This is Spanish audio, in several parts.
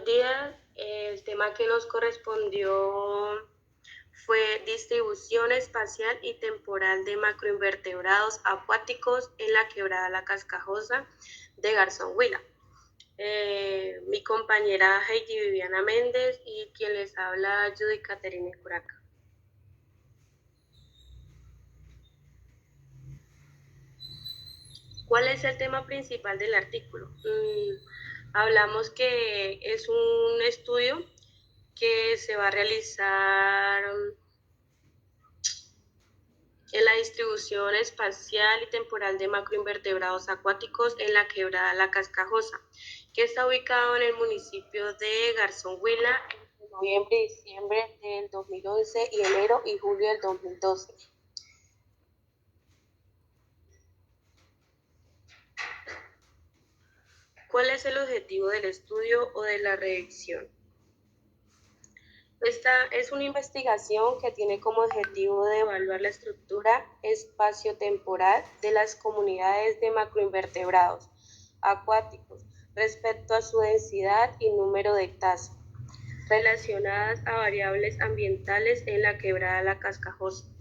días. El tema que nos correspondió fue distribución espacial y temporal de macroinvertebrados acuáticos en la quebrada La Cascajosa de Garzón Huila. Mi compañera Heidi Viviana Méndez y quien les habla Judy Caterine Curaca. ¿Cuál es el tema principal del artículo? Hablamos que es un estudio que se va a realizar en la distribución espacial y temporal de macroinvertebrados acuáticos en la quebrada La Cascajosa, que está ubicado en el municipio de Garzón Huila entre noviembre y diciembre del 2011 y enero y julio del 2012. ¿Cuál es el objetivo del estudio o de la revisión? Esta es una investigación que tiene como objetivo de evaluar la estructura espaciotemporal de las comunidades de macroinvertebrados acuáticos respecto a su densidad y número de tasa, relacionadas a variables ambientales en la quebrada La Cascajosa.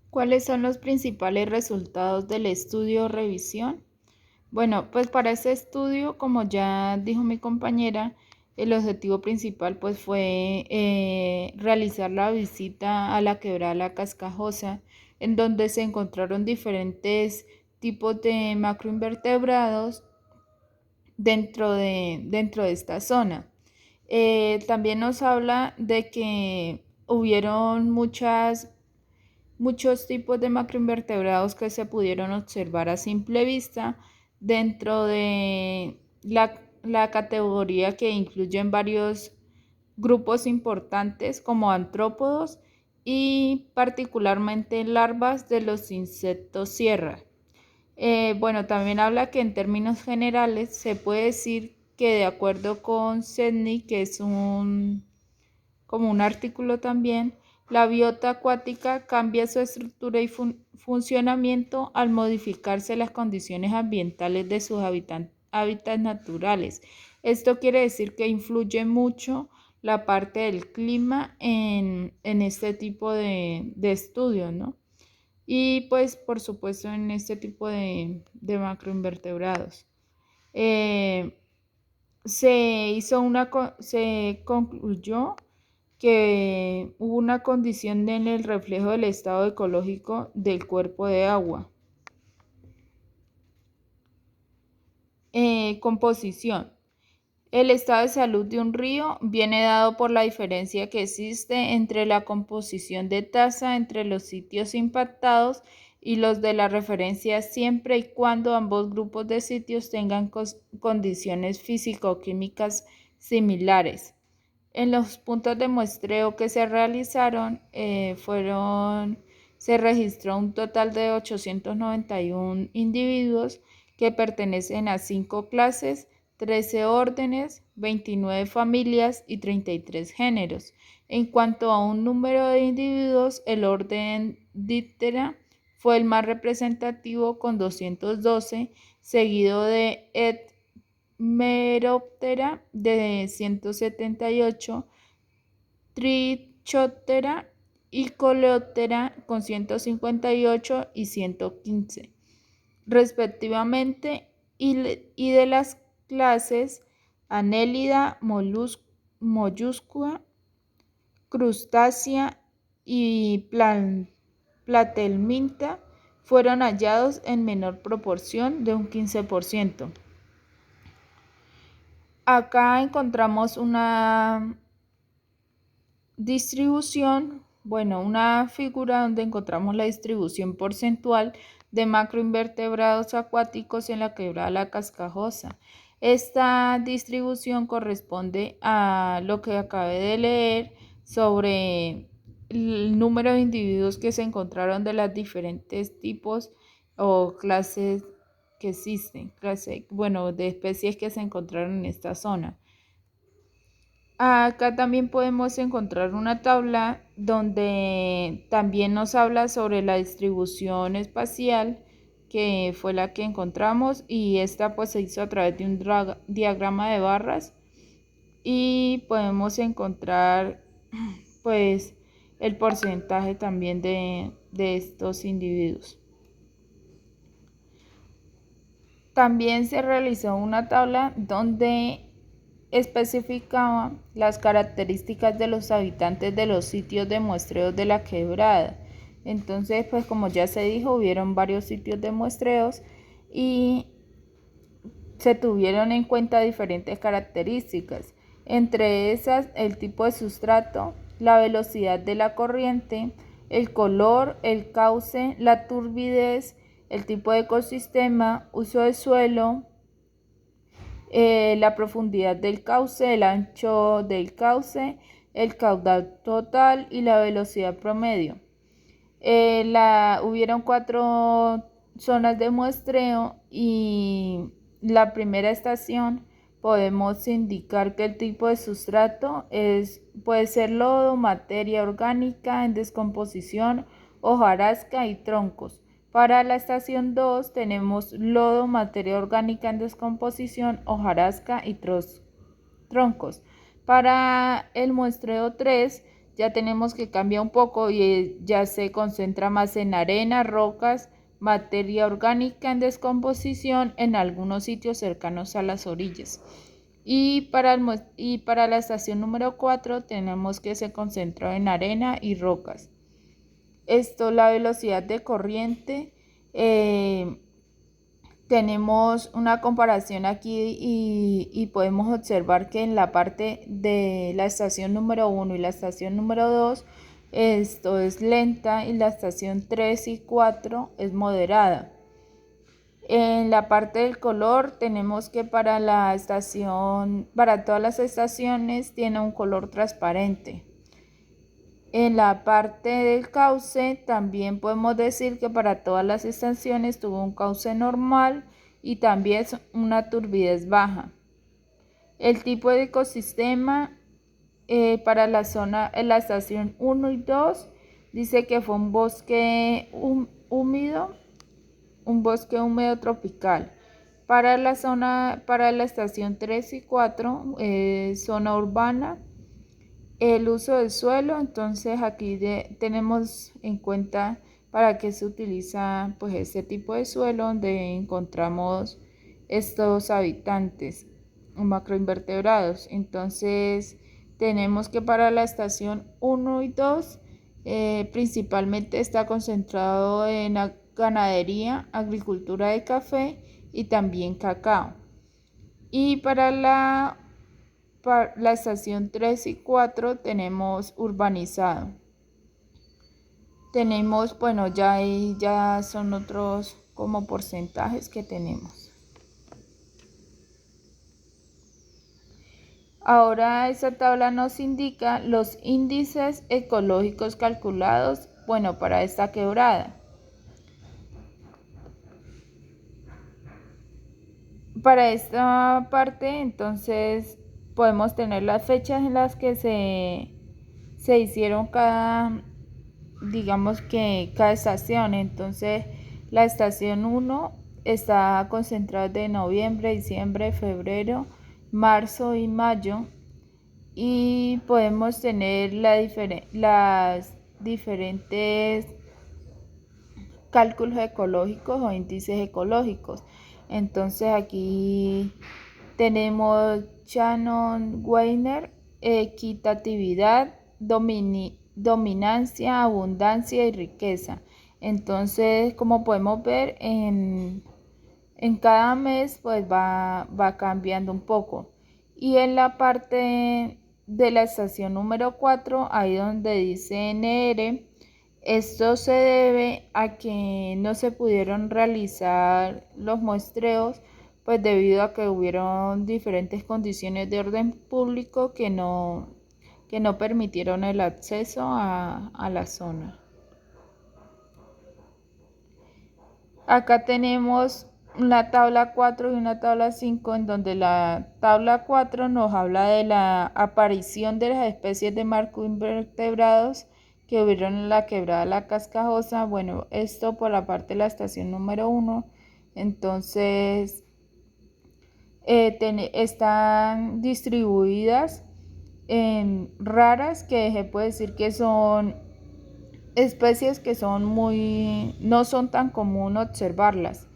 ¿Cuáles son los principales resultados del estudio o revisión? Bueno, pues para este estudio, como ya dijo mi compañera, el objetivo principal pues fue realizar la visita a la quebrada La Cascajosa, en donde se encontraron diferentes tipos de macroinvertebrados dentro de esta zona. También nos habla de que hubieron muchos tipos de macroinvertebrados que se pudieron observar a simple vista dentro de la categoría que incluyen varios grupos importantes como artrópodos y particularmente larvas de los insectos sierra. Bueno, también habla que en términos generales se puede decir que de acuerdo con Sedney, que es como un artículo también, la biota acuática cambia su estructura y funcionamiento al modificarse las condiciones ambientales de sus hábitats naturales. Esto quiere decir que influye mucho la parte del clima en este tipo de estudios, ¿no? Y pues por supuesto en este tipo de macroinvertebrados. Se concluyó que hubo una condición en el reflejo del estado ecológico del cuerpo de agua. Composición. El estado de salud de un río viene dado por la diferencia que existe entre la composición de tasa entre los sitios impactados y los de la referencia siempre y cuando ambos grupos de sitios tengan condiciones físico-químicas similares. En los puntos de muestreo que se realizaron se registró un total de 891 individuos que pertenecen a 5 clases, 13 órdenes, 29 familias y 33 géneros. En cuanto a un número de individuos, el orden Diptera fue el más representativo con 212, seguido de Meroptera de 178, Trichoptera y Coleoptera con 158 y 115, respectivamente, y de las clases Annelida, Mollusca, Crustácea y Platelminta fueron hallados en menor proporción de un 15%. Acá encontramos una distribución, una figura donde encontramos la distribución porcentual de macroinvertebrados acuáticos en la quebrada La Cascajosa. Esta distribución corresponde a lo que acabé de leer sobre el número de individuos que se encontraron de los diferentes tipos o clases que existen, de especies que se encontraron en esta zona. Acá también podemos encontrar una tabla donde también nos habla sobre la distribución espacial que fue la que encontramos, y esta pues se hizo a través de un diagrama de barras, y podemos encontrar pues el porcentaje también de estos individuos. También se realizó una tabla donde especificaba las características de los habitantes de los sitios de muestreos de la quebrada. Entonces, pues como ya se dijo, hubieron varios sitios de muestreos y se tuvieron en cuenta diferentes características. Entre esas, el tipo de sustrato, la velocidad de la corriente, el color, el cauce, la turbidez, el tipo de ecosistema, uso de suelo, la profundidad del cauce, el ancho del cauce, el caudal total y la velocidad promedio. Hubieron 4 zonas de muestreo, y la primera estación podemos indicar que el tipo de sustrato puede ser lodo, materia orgánica en descomposición, hojarasca y troncos. Para la estación 2 tenemos lodo, materia orgánica en descomposición, hojarasca y troncos. Para el muestreo 3 ya tenemos que cambiar un poco y ya se concentra más en arena, rocas, materia orgánica en descomposición en algunos sitios cercanos a las orillas. Y para la estación número 4 tenemos que se concentra en arena y rocas. La velocidad de corriente, tenemos una comparación aquí y podemos observar que en la parte de la estación número 1 y la estación número 2 esto es lenta, y la estación 3 y 4 es moderada. En la parte del color tenemos que para todas las estaciones tiene un color transparente. En la parte del cauce también podemos decir que para todas las estaciones tuvo un cauce normal y también una turbidez baja. El tipo de ecosistema, para la estación 1 y 2 dice que fue un bosque húmedo tropical. Para la estación 3 y 4, zona urbana. El uso del suelo, entonces aquí tenemos en cuenta para qué se utiliza pues este tipo de suelo, donde encontramos estos habitantes macroinvertebrados. Entonces tenemos que para la estación 1 y 2 principalmente está concentrado en ganadería, agricultura de café y también cacao. Y para la estación 3 y 4 tenemos urbanizado. Tenemos, bueno, ya son otros como porcentajes que tenemos. Ahora esta tabla nos indica los índices ecológicos calculados, bueno, para esta quebrada. Para esta parte, entonces, podemos tener las fechas en las que se hicieron digamos que cada estación. Entonces, la estación 1 está concentrada de noviembre, diciembre, febrero, marzo y mayo. Y podemos tener las diferentes cálculos ecológicos o índices ecológicos. Entonces aquí tenemos Shannon Weiner, equitatividad, dominancia, abundancia y riqueza. Entonces, como podemos ver, en cada mes pues va cambiando un poco. Y en la parte de la estación número 4, ahí donde dice NR, esto se debe a que no se pudieron realizar los muestreos, pues debido a que hubieron diferentes condiciones de orden público que no permitieron el acceso a la zona. Acá tenemos una tabla 4 y una tabla 5, en donde la tabla 4 nos habla de la aparición de las especies de macroinvertebrados que hubieron en la quebrada La Cascajosa. Bueno, esto por la parte de la estación número 1. Entonces, están distribuidas en raras, que se puede decir que son especies que son no son tan común observarlas.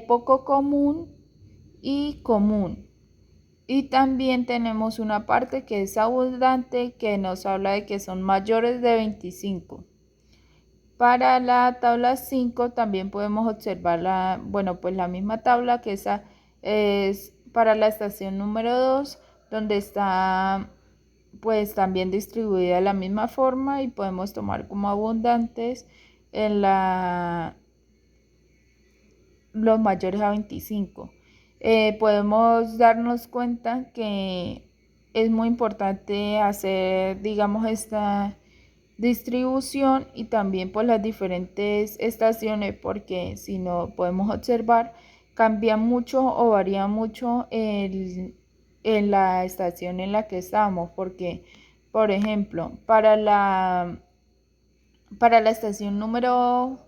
Poco común y común. Y también tenemos una parte que es abundante, que nos habla de que son mayores de 25. Para la tabla 5 también podemos observar pues la misma tabla, que esa es para la estación número 2, donde está pues también distribuida de la misma forma, y podemos tomar como abundantes en los mayores a 25. Podemos darnos cuenta que es muy importante hacer, digamos, esta distribución y también por las diferentes estaciones, porque si no podemos observar, cambia mucho o varía mucho en la estación en la que estamos, porque por ejemplo para la estación número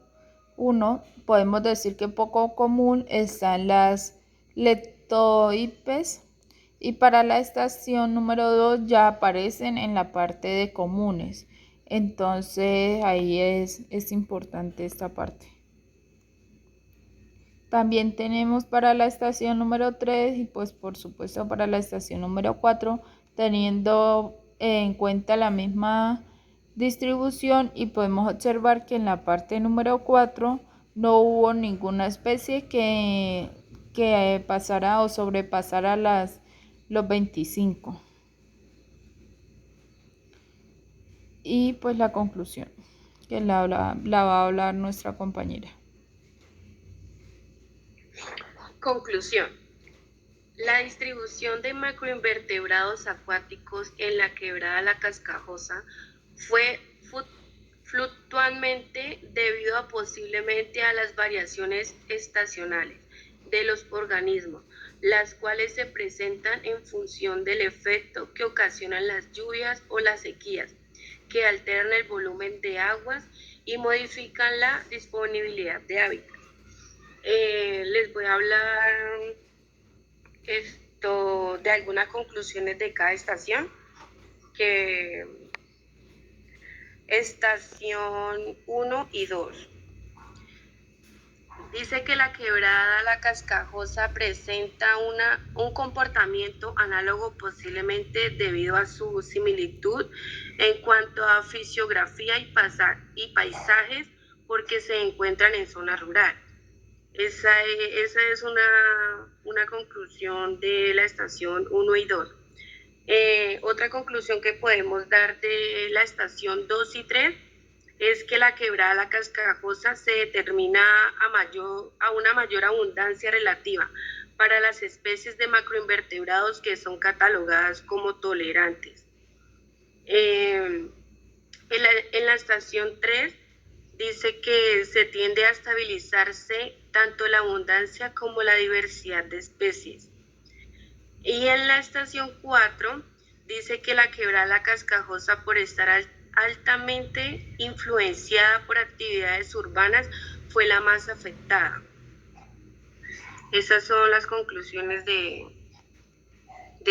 1 podemos decir que poco común están las leptoipes, y para la estación número 2 ya aparecen en la parte de comunes. Entonces ahí es importante esta parte. También tenemos para la estación número 3 y pues por supuesto para la estación número 4, teniendo en cuenta la misma distribución, y podemos observar que en la parte número 4 no hubo ninguna especie que pasara o sobrepasara los 25. Y pues la conclusión, que la va a hablar nuestra compañera. Conclusión. La distribución de macroinvertebrados acuáticos en la quebrada La Cascajosa fue fluctuante debido a posiblemente a las variaciones estacionales de los organismos, las cuales se presentan en función del efecto que ocasionan las lluvias o las sequías, que alteran el volumen de aguas y modifican la disponibilidad de hábitat. Les voy a hablar de algunas conclusiones de cada estación. Que estación 1 y 2. Dice que la quebrada La Cascajosa presenta un comportamiento análogo, posiblemente debido a su similitud en cuanto a fisiografía y paisajes, porque se encuentran en zona rural. Esa es una conclusión de la estación 1 y 2. Otra conclusión que podemos dar de la estación 2 y 3 es que la quebrada La Cascajosa se determina a una mayor abundancia relativa para las especies de macroinvertebrados que son catalogadas como tolerantes. En la estación 3 dice que se tiende a estabilizarse tanto la abundancia como la diversidad de especies. Y en la estación 4 dice que la quebrada La Cascajosa, por estar altamente influenciada por actividades urbanas, fue la más afectada. Esas son las conclusiones de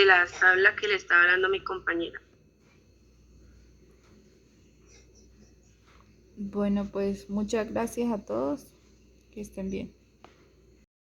la tabla que le estaba hablando a mi compañera. Bueno, pues muchas gracias a todos. Que estén bien.